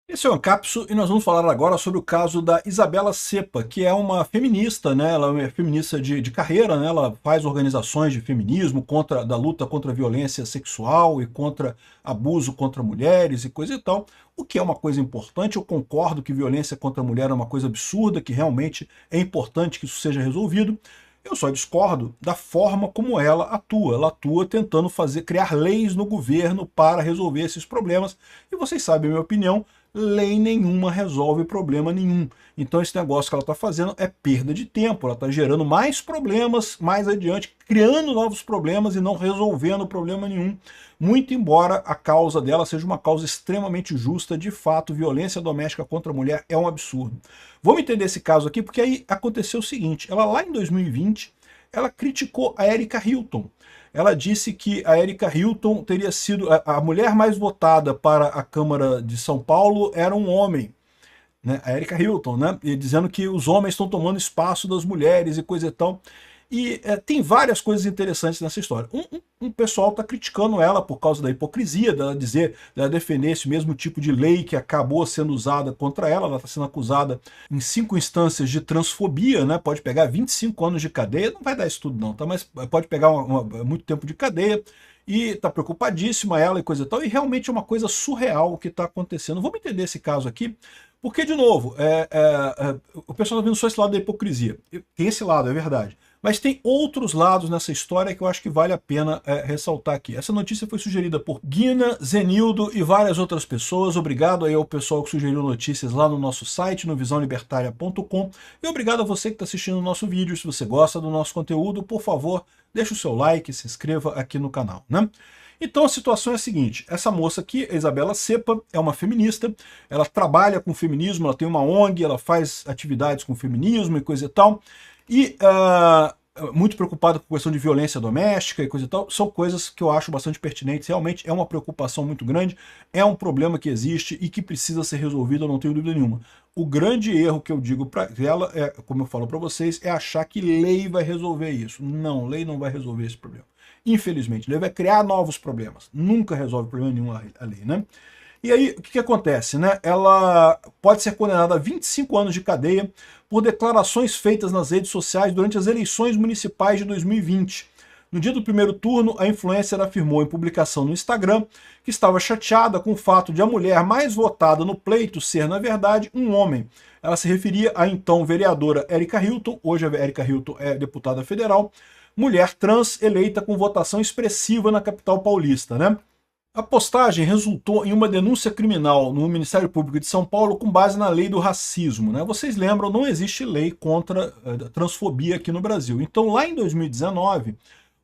Esse é o Ancapso e nós vamos falar agora sobre o caso da Isabela Cepa, que é uma feminista, né? Ela é feminista de carreira, né? Ela faz organizações de feminismo da luta contra a violência sexual e contra abuso contra mulheres e coisa e tal, o que é uma coisa importante. Eu concordo que violência contra a mulher é uma coisa absurda, que realmente é importante que isso seja resolvido. Eu só discordo da forma como ela atua. Ela atua tentando criar leis no governo para resolver esses problemas. E vocês sabem a minha opinião, lei nenhuma resolve problema nenhum. Então esse negócio que ela está fazendo é perda de tempo. Ela está gerando mais problemas mais adiante, criando novos problemas e não resolvendo problema nenhum. Muito embora a causa dela seja uma causa extremamente justa, de fato, violência doméstica contra a mulher é um absurdo. Vamos entender esse caso aqui, porque aí aconteceu o seguinte, ela lá em 2020, ela criticou a Erika Hilton. Ela disse que a Erika Hilton teria sido a mulher mais votada para a Câmara de São Paulo era um homem, né? A Erika Hilton, né? E dizendo que os homens estão tomando espaço das mulheres e coisa e tal. E tem várias coisas interessantes nessa história. Um pessoal está criticando ela por causa da hipocrisia, dela defender esse mesmo tipo de lei que acabou sendo usada contra ela. Ela está sendo acusada em 5 instâncias de transfobia, né? Pode pegar 25 anos de cadeia, não vai dar isso tudo não, tá? Mas pode pegar muito tempo de cadeia. E está preocupadíssima ela e coisa e tal, e realmente é uma coisa surreal o que está acontecendo. Vamos entender esse caso aqui, porque, de novo, o pessoal está vendo só esse lado da hipocrisia. Tem esse lado, é verdade. Mas tem outros lados nessa história que eu acho que vale a pena ressaltar aqui. Essa notícia foi sugerida por Guina, Zenildo e várias outras pessoas. Obrigado aí ao pessoal que sugeriu notícias lá no nosso site, no visãolibertaria.com. E obrigado a você que está assistindo o nosso vídeo. Se você gosta do nosso conteúdo, por favor, deixe o seu like, se inscreva aqui no canal, né? Então a situação é a seguinte, essa moça aqui, a Isabela Cepa, é uma feminista, ela trabalha com feminismo, ela tem uma ONG, ela faz atividades com feminismo e coisa e tal, e muito preocupada com a questão de violência doméstica e coisa e tal, são coisas que eu acho bastante pertinentes, realmente é uma preocupação muito grande, é um problema que existe e que precisa ser resolvido, eu não tenho dúvida nenhuma. O grande erro que eu digo para ela, como eu falo para vocês, é achar que lei vai resolver isso. Não, lei não vai resolver esse problema. Infelizmente, lei vai criar novos problemas. Nunca resolve problema nenhum a lei, né? E aí, o que acontece, né? Ela pode ser condenada a 25 anos de cadeia por declarações feitas nas redes sociais durante as eleições municipais de 2020. No dia do primeiro turno, a influencer afirmou em publicação no Instagram que estava chateada com o fato de a mulher mais votada no pleito ser, na verdade, um homem. Ela se referia à então vereadora Erika Hilton, hoje a Erika Hilton é deputada federal, mulher trans eleita com votação expressiva na capital paulista, né? A postagem resultou em uma denúncia criminal no Ministério Público de São Paulo com base na lei do racismo, né? Vocês lembram, não existe lei contra a transfobia aqui no Brasil. Então, lá em 2019,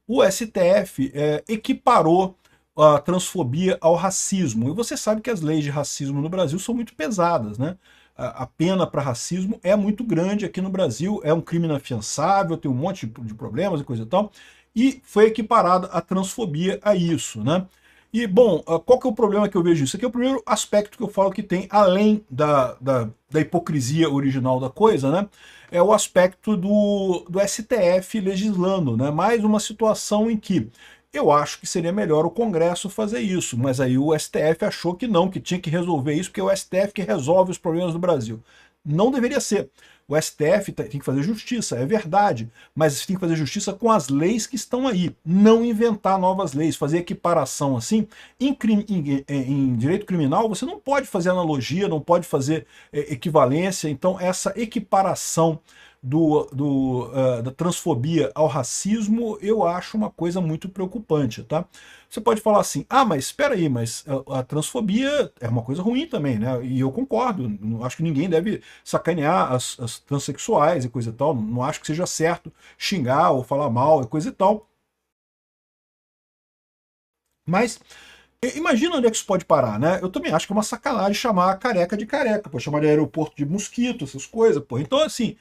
o STF equiparou a transfobia ao racismo. E você sabe que as leis de racismo no Brasil são muito pesadas, né? A pena para racismo é muito grande aqui no Brasil, é um crime inafiançável, tem um monte de problemas e coisa e tal, e foi equiparada a transfobia a isso, né? E, bom, qual que é o problema que eu vejo isso? Aqui é o primeiro aspecto que eu falo que tem, além da hipocrisia original da coisa, né? É o aspecto do STF legislando, né? Mais uma situação em que eu acho que seria melhor o Congresso fazer isso, mas aí o STF achou que não, que tinha que resolver isso, porque é o STF que resolve os problemas do Brasil. Não deveria ser. O STF tem que fazer justiça, é verdade, mas tem que fazer justiça com as leis que estão aí, não inventar novas leis, fazer equiparação assim. Em direito criminal, você não pode fazer analogia, não pode fazer equivalência, então essa equiparação da transfobia ao racismo, eu acho uma coisa muito preocupante, tá? Você pode falar assim, ah, mas espera aí, mas a transfobia é uma coisa ruim também, né? E eu concordo, não acho que ninguém deve sacanear as transexuais e coisa e tal, não acho que seja certo xingar ou falar mal e coisa e tal. Mas imagina onde é que isso pode parar, né? Eu também acho que é uma sacanagem chamar a careca de careca, pô, chamar de aeroporto de mosquito, essas coisas, pô. Então, assim,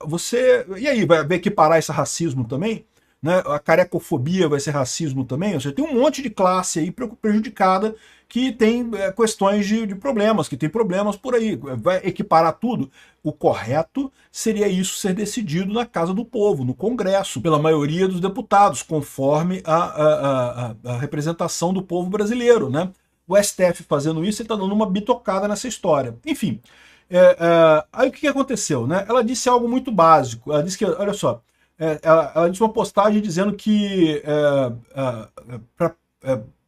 você. E aí, vai ver que parar esse racismo também? Né? A carecofobia vai ser racismo também? Ou seja, tem um monte de classe aí prejudicada que tem questões de problemas, que tem problemas por aí. Vai equiparar tudo? O correto seria isso ser decidido na Casa do Povo, no Congresso, pela maioria dos deputados, conforme a representação do povo brasileiro, né? o STF fazendo isso, ele está dando uma bitocada nessa história. Enfim, aí o que aconteceu, né? Ela disse algo muito básico. Ela disse que, olha só, ela disse uma postagem dizendo que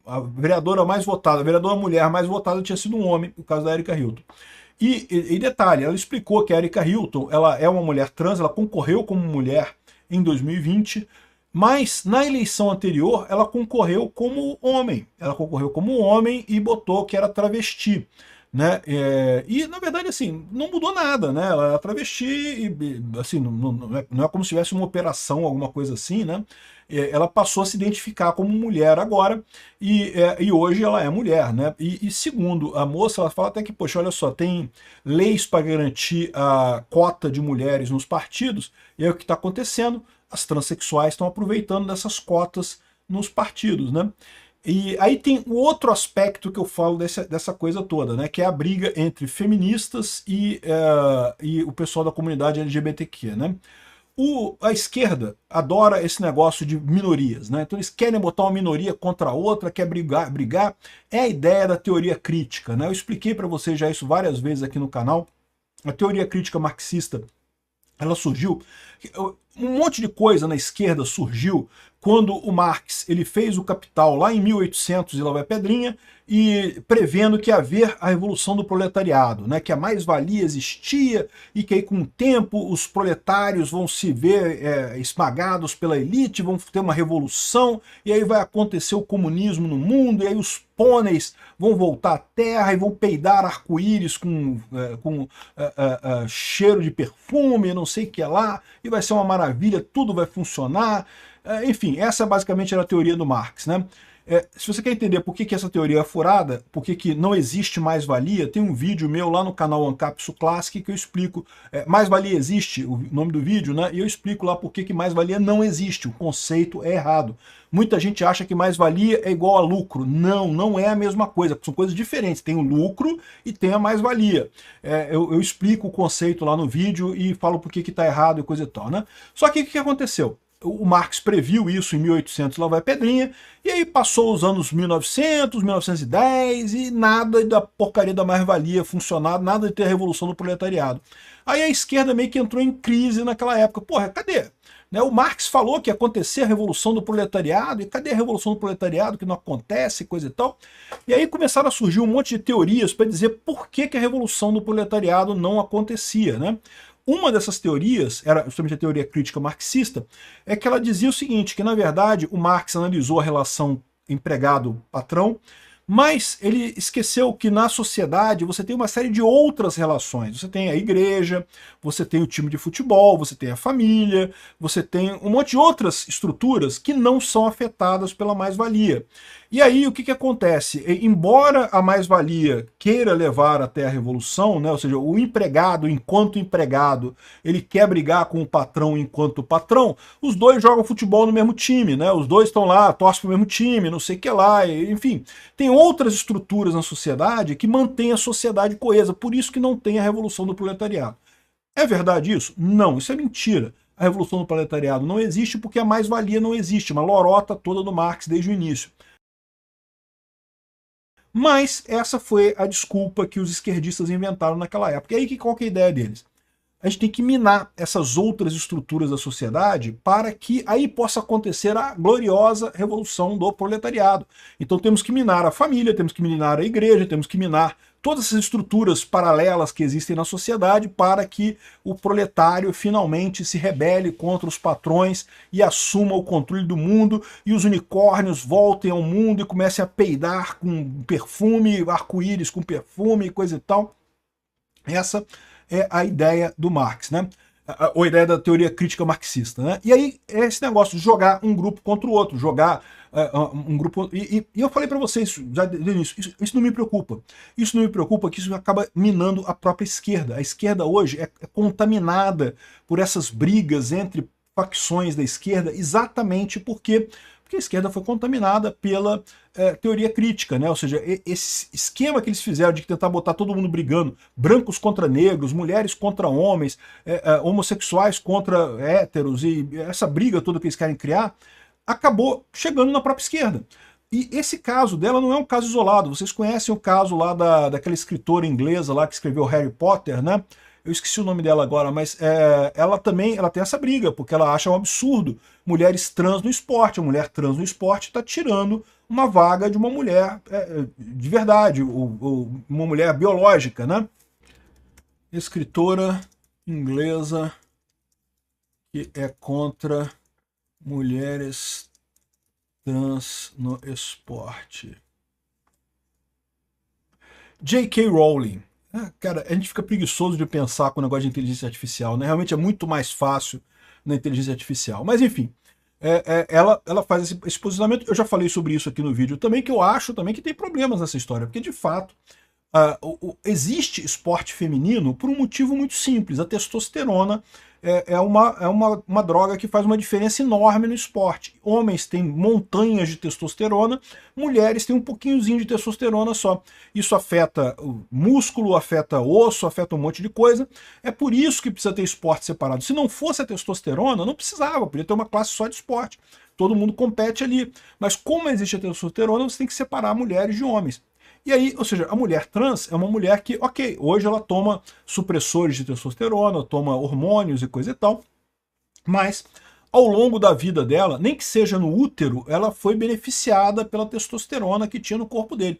a vereadora mais votada, a vereadora mulher mais votada tinha sido um homem, no caso da Erika Hilton. E detalhe, ela explicou que a Erika Hilton, ela é uma mulher trans, ela concorreu como mulher em 2020, mas na eleição anterior ela concorreu como homem. Ela concorreu como homem e botou que era travesti. Né? E na verdade assim, não mudou nada, né? Ela era travesti e assim, não é como se tivesse uma operação, alguma coisa assim, né? Ela passou a se identificar como mulher agora e hoje ela é mulher, né? E segundo a moça, ela fala até que, poxa, olha só, tem leis para garantir a cota de mulheres nos partidos, e aí o que está acontecendo? As transexuais estão aproveitando dessas cotas nos partidos, né? E aí tem o outro aspecto que eu falo dessa coisa toda, né, que é a briga entre feministas e o pessoal da comunidade LGBTQ, né? A esquerda adora esse negócio de minorias, né? Então eles querem botar uma minoria contra a outra, quer brigar. É a ideia da teoria crítica, né? Eu expliquei para vocês já isso várias vezes aqui no canal. A teoria crítica marxista, ela surgiu, um monte de coisa na esquerda surgiu quando o Marx ele fez o Capital lá em 1800 e lá vai Pedrinha, e prevendo que ia haver a revolução do proletariado, né, que a mais-valia existia e que aí com o tempo os proletários vão se ver esmagados pela elite, vão ter uma revolução e aí vai acontecer o comunismo no mundo e aí os pôneis vão voltar à terra e vão peidar arco-íris com cheiro de perfume, não sei o que lá, e vai ser uma maravilha, tudo vai funcionar. Enfim, essa basicamente era a teoria do Marx, né? Se você quer entender por que essa teoria é furada, por que não existe mais-valia, tem um vídeo meu lá no canal Ancapsu Classic que eu explico. Mais-valia existe, o nome do vídeo, né? E eu explico lá por que mais-valia não existe, o conceito é errado. Muita gente acha que mais-valia é igual a lucro. Não, não é a mesma coisa, são coisas diferentes. Tem o lucro e tem a mais-valia. Eu explico o conceito lá no vídeo e falo por que está errado e coisa e tal, né? Só que o que aconteceu? O Marx previu isso em 1800, lá vai Pedrinha, e aí passou os anos 1900, 1910, e nada da porcaria da mais-valia funcionar, nada de ter a revolução do proletariado. Aí a esquerda meio que entrou em crise naquela época. Porra, cadê? Né, o Marx falou que ia acontecer a revolução do proletariado, e cadê a revolução do proletariado, que não acontece, coisa e tal? E aí começaram a surgir um monte de teorias para dizer por que a revolução do proletariado não acontecia, né? Uma dessas teorias, era justamente a teoria crítica marxista, é que ela dizia o seguinte, que na verdade o Marx analisou a relação empregado-patrão, mas ele esqueceu que na sociedade você tem uma série de outras relações. Você tem a igreja, você tem o time de futebol, você tem a família, você tem um monte de outras estruturas que não são afetadas pela mais-valia. E aí o que acontece? Embora a mais-valia queira levar até a revolução, né, ou seja, o empregado enquanto empregado, ele quer brigar com o patrão enquanto patrão, os dois jogam futebol no mesmo time, né, os dois estão lá, torcem para o mesmo time, não sei o que lá, enfim. Tem outras estruturas na sociedade que mantêm a sociedade coesa, por isso que não tem a revolução do proletariado. É verdade isso? Não, isso é mentira. A revolução do proletariado não existe porque a mais-valia não existe, uma lorota toda do Marx desde o início. Mas essa foi a desculpa que os esquerdistas inventaram naquela época. E aí qual que é a ideia deles? A gente tem que minar essas outras estruturas da sociedade para que aí possa acontecer a gloriosa revolução do proletariado. Então temos que minar a família, temos que minar a igreja, temos que minar todas essas estruturas paralelas que existem na sociedade para que o proletário finalmente se rebele contra os patrões e assuma o controle do mundo e os unicórnios voltem ao mundo e comecem a peidar com perfume, arco-íris com perfume, coisa e tal. Essa é a ideia do Marx, né? Ou a ideia da teoria crítica marxista, né? E aí é esse negócio de jogar um grupo contra o outro, jogar um grupo... E eu falei para vocês já desde o início, isso não me preocupa. Isso não me preocupa que isso acaba minando a própria esquerda. A esquerda hoje é contaminada por essas brigas entre facções da esquerda exatamente porque a esquerda foi contaminada pela teoria crítica, né? Ou seja, esse esquema que eles fizeram de tentar botar todo mundo brigando, brancos contra negros, mulheres contra homens, homossexuais contra héteros, e essa briga toda que eles querem criar, acabou chegando na própria esquerda. E esse caso dela não é um caso isolado. Vocês conhecem o caso lá daquela escritora inglesa lá que escreveu Harry Potter, né? Eu esqueci o nome dela agora, mas ela também tem essa briga, porque ela acha um absurdo mulheres trans no esporte. A mulher trans no esporte está tirando uma vaga de uma mulher de verdade, uma mulher biológica, né? Escritora inglesa que é contra mulheres trans no esporte. J.K. Rowling. Cara, a gente fica preguiçoso de pensar com o negócio de inteligência artificial, né? Realmente é muito mais fácil na inteligência artificial. Mas enfim, ela faz esse posicionamento. Eu já falei sobre isso aqui no vídeo também, que eu acho também que tem problemas nessa história, porque de fato existe esporte feminino por um motivo muito simples. A testosterona é uma droga que faz uma diferença enorme no esporte. Homens têm montanhas de testosterona, mulheres têm um pouquinhozinho de testosterona só. Isso afeta o músculo, afeta osso, afeta um monte de coisa. É por isso que precisa ter esporte separado. Se não fosse a testosterona, não precisava, podia ter uma classe só de esporte. Todo mundo compete ali. Mas como existe a testosterona, você tem que separar mulheres de homens. E aí, ou seja, a mulher trans é uma mulher que, ok, hoje ela toma supressores de testosterona, toma hormônios e coisa e tal, mas ao longo da vida dela, nem que seja no útero, ela foi beneficiada pela testosterona que tinha no corpo dele,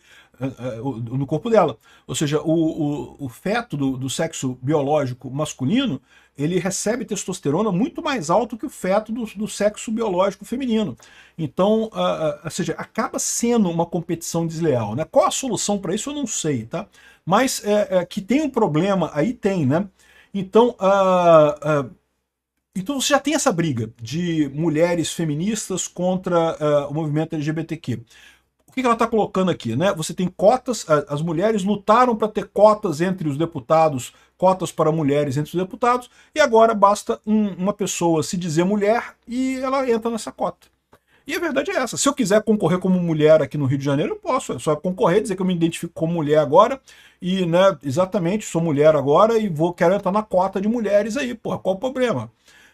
no corpo dela. Ou seja, o feto do sexo biológico masculino, ele recebe testosterona muito mais alto que o feto do sexo biológico feminino. Então, ou seja, acaba sendo uma competição desleal, né? Qual a solução para isso eu não sei, tá? Mas que tem um problema, aí tem, né? Então, então você já tem essa briga de mulheres feministas contra o movimento LGBTQ. O que ela está colocando aqui, né? Você tem cotas, as mulheres lutaram para ter cotas entre os deputados, cotas para mulheres entre os deputados, e agora basta uma pessoa se dizer mulher e ela entra nessa cota. E a verdade é essa. Se eu quiser concorrer como mulher aqui no Rio de Janeiro, eu posso. É só concorrer, dizer que eu me identifico como mulher agora e, né, exatamente, sou mulher agora e quero entrar na cota de mulheres aí. Porra, qual o problema?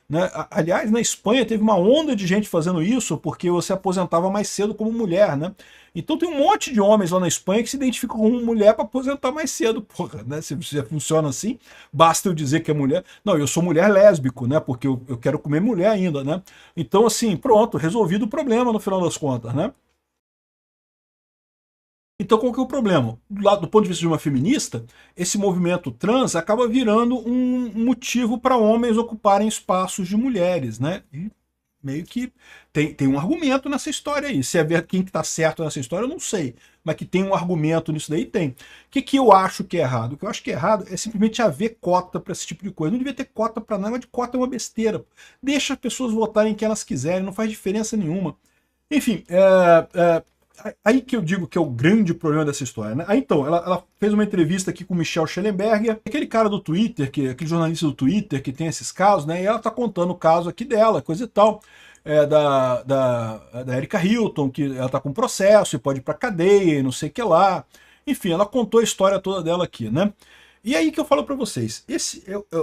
Né? Aliás, na Espanha teve uma onda de gente fazendo isso porque você aposentava mais cedo como mulher, né? Então tem um monte de homens lá na Espanha que se identificam como mulher para aposentar mais cedo, porra, né? Se funciona assim, basta eu dizer que é mulher. Não, eu sou mulher lésbico, né? Porque eu quero comer mulher ainda, né? Então, assim, pronto, resolvido o problema no final das contas, né? Então qual que é o problema? Do ponto de vista de uma feminista, esse movimento trans acaba virando um motivo para homens ocuparem espaços de mulheres, né? E meio que tem um argumento nessa história aí. Se é ver quem está certo nessa história, eu não sei. Mas que tem um argumento nisso daí, tem. O que eu acho que é errado? O que eu acho que é errado é simplesmente haver cota para esse tipo de coisa. Não devia ter cota para nada, de cota é uma besteira. Deixa as pessoas votarem quem elas quiserem, não faz diferença nenhuma. Enfim, aí que eu digo que é o grande problema dessa história, né? Aí então, ela fez uma entrevista aqui com o Michel Schellenberger, aquele cara do Twitter, aquele jornalista do Twitter que tem esses casos, né? E ela tá contando o caso aqui dela, coisa e tal, da Erika Hilton, que ela tá com processo e pode ir pra cadeia e não sei o que lá. Enfim, ela contou a história toda dela aqui, né? E aí que eu falo para vocês,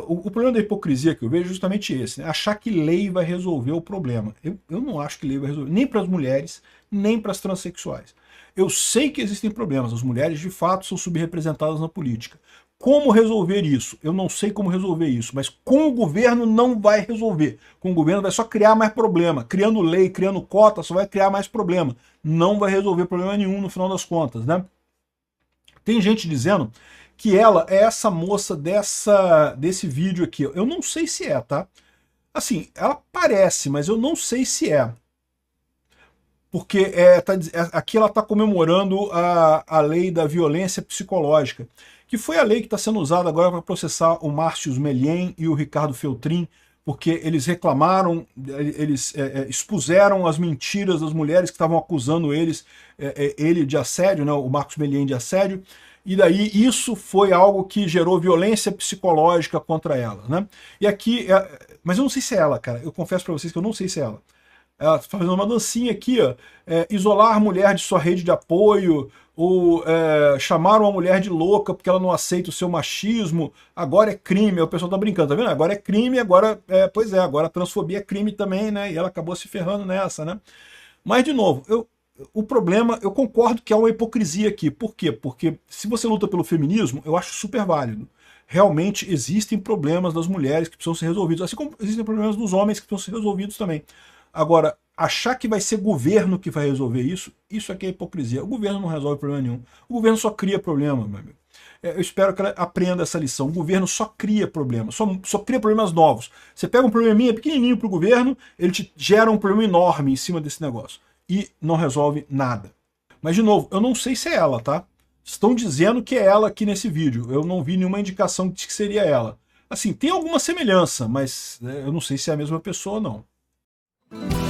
o problema da hipocrisia que eu vejo é justamente esse, né? Achar que lei vai resolver o problema. Eu não acho que lei vai resolver, nem para as mulheres, nem para as transexuais. Eu sei que existem problemas, as mulheres de fato são subrepresentadas na política. Como resolver isso? Eu não sei como resolver isso, mas com o governo não vai resolver. Com o governo vai só criar mais problema. Criando lei, criando cota, só vai criar mais problema. Não vai resolver problema nenhum no final das contas, né? Tem gente dizendo que ela é essa moça desse vídeo aqui. Eu não sei se é, tá? Assim, ela parece, mas eu não sei se é. Porque aqui ela está comemorando a lei da violência psicológica, que foi a lei que está sendo usada agora para processar o Márcio Melhem e o Ricardo Feltrin, porque eles reclamaram, eles expuseram as mentiras das mulheres que estavam acusando ele de assédio, né, o Marcos Melhem de assédio, e daí isso foi algo que gerou violência psicológica contra ela, né? E aqui, mas eu não sei se é ela, cara, eu confesso para vocês que eu não sei se é ela. Ela está fazendo uma dancinha aqui, ó, isolar a mulher de sua rede de apoio, ou chamar uma mulher de louca porque ela não aceita o seu machismo, agora é crime, o pessoal tá brincando, tá vendo? Agora é crime, agora, pois é, agora a transfobia é crime também, né? E ela acabou se ferrando nessa, né? Mas, de novo, o problema, eu concordo que há uma hipocrisia aqui. Por quê? Porque se você luta pelo feminismo, eu acho super válido. Realmente existem problemas das mulheres que precisam ser resolvidos, assim como existem problemas dos homens que precisam ser resolvidos também. Agora, achar que vai ser governo que vai resolver isso, isso aqui é hipocrisia. O governo não resolve problema nenhum. O governo só cria problema, meu amigo. Eu espero que ela aprenda essa lição. O governo só cria problemas, só cria problemas novos. Você pega um probleminha pequenininho para o governo, ele te gera um problema enorme em cima desse negócio. E não resolve nada. Mas, de novo, eu não sei se é ela, tá? Estão dizendo que é ela aqui nesse vídeo. Eu não vi nenhuma indicação de que seria ela. Assim, tem alguma semelhança, mas eu não sei se é a mesma pessoa ou não.